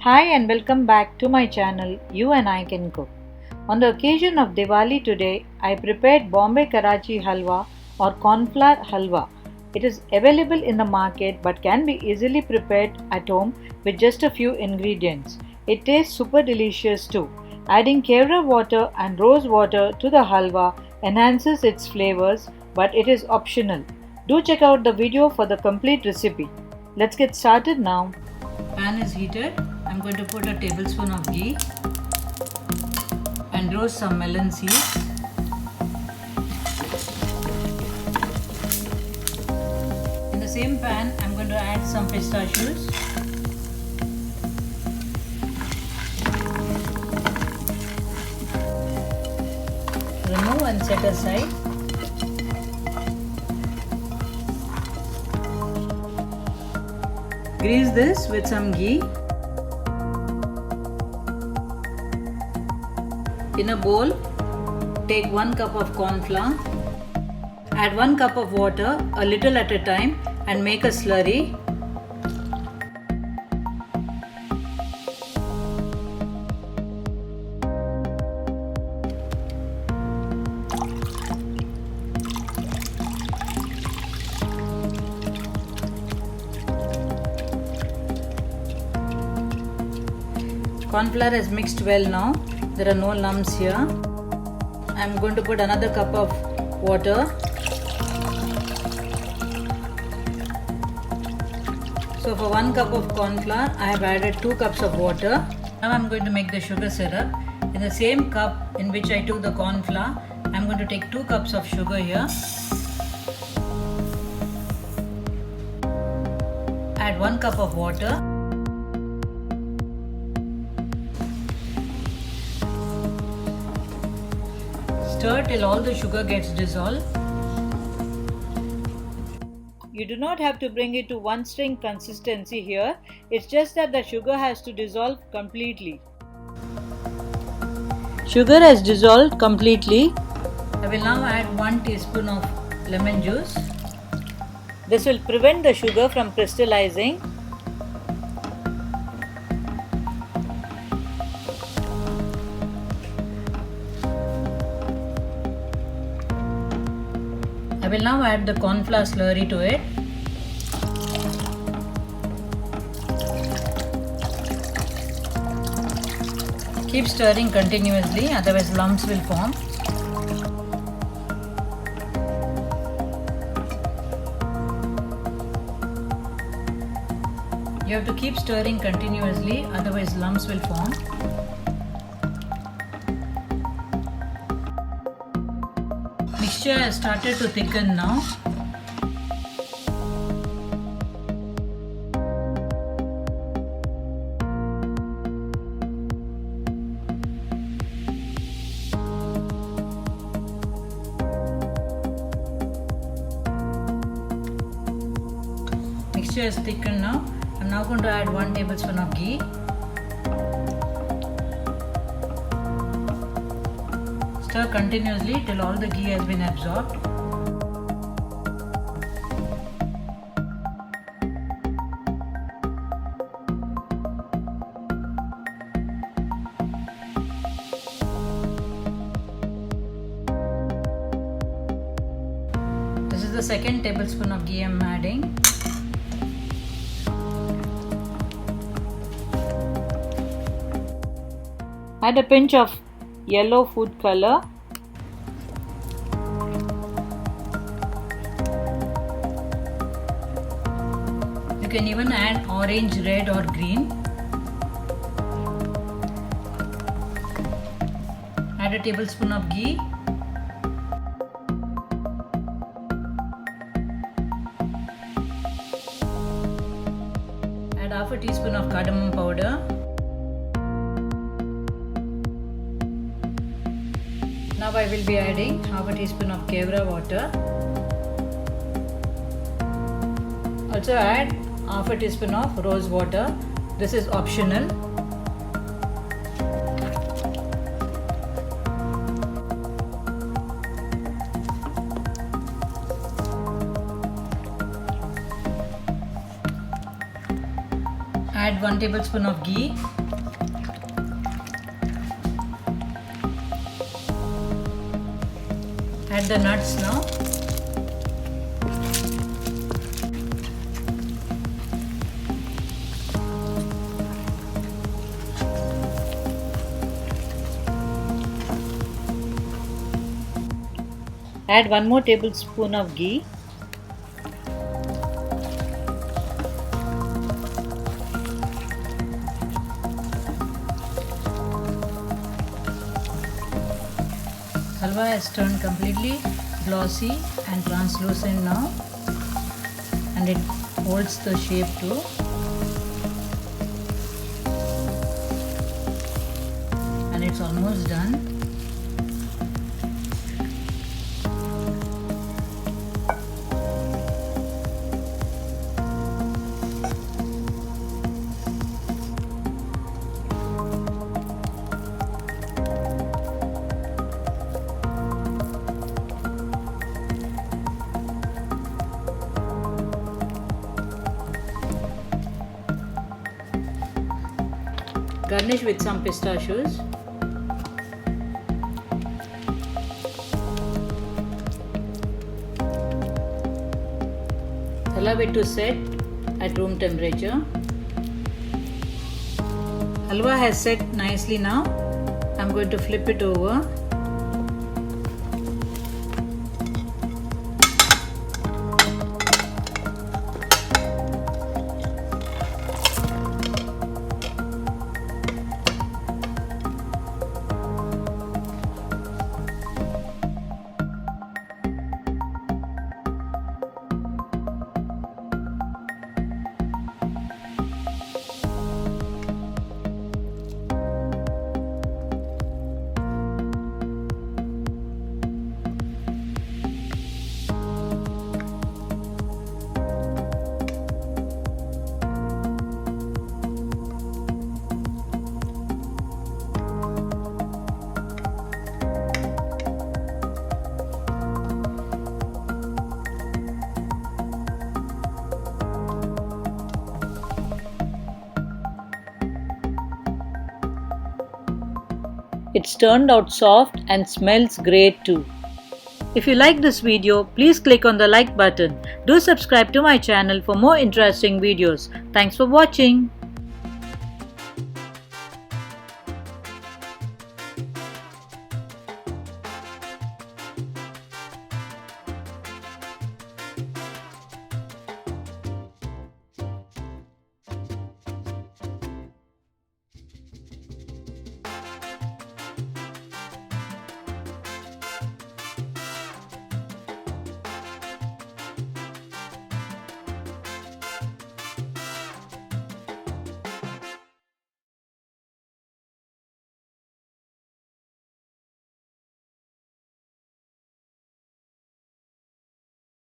Hi and welcome back to my channel You and I Can Cook. On the occasion of Diwali today, I prepared Bombay Karachi Halwa or Cornflour Halwa. It is available in the market but can be easily prepared at home with just a few ingredients. It tastes super delicious too. Adding Kewra water and rose water to the halwa enhances its flavors, but it is optional. Do check out the video for the complete recipe. Let's get started now. Pan is heated. I'm going to put a tablespoon of ghee and roast some melon seeds. In the same pan, I'm going to add some pistachios. Remove and set aside. Grease this with some ghee. In a bowl, take 1 cup of corn flour. Add 1 cup of water, a little at a time, and make a slurry. Corn flour is mixed well now. There are no lumps here. I am going to put another cup of water. So for 1 cup of corn flour, I have added 2 cups of water. Now I am going to make the sugar syrup. In the same cup in which I took the corn flour, I am going to take 2 cups of sugar here. Add 1 cup of water. Stir till all the sugar gets dissolved. You do not have to bring it to one string consistency here. It's just that the sugar has to dissolve completely. Sugar has dissolved completely. I will now add 1 teaspoon of lemon juice. This will prevent the sugar from crystallizing. I will now add the cornflour slurry to it. Keep stirring continuously, otherwise lumps will form. You have to keep stirring continuously, otherwise lumps will form. Mixture has started to thicken now. Mixture is thickened now. I'm now going to add 1 tablespoon of ghee. Stir continuously till all the ghee has been absorbed. This is the 2nd tablespoon of ghee I am adding. Add a pinch of yellow food color. You can even add orange, red or green. Add a tablespoon of ghee. Add half a teaspoon of cardamom powder. Now I will be adding half a teaspoon of Kewra water. Also add half a teaspoon of rose water. This is optional. Add 1 tablespoon of ghee. Add the nuts now. Add 1 more tablespoon of ghee. Halwa has turned completely glossy and translucent now, and it holds the shape too. And it's almost done. Garnish with some pistachios. Allow it to set at room temperature. Halwa has set nicely now. I'm going to flip it over. It's turned out soft and smells great too. If you like this video, please click on the like button. Do subscribe to my channel for more interesting videos. Thanks for watching.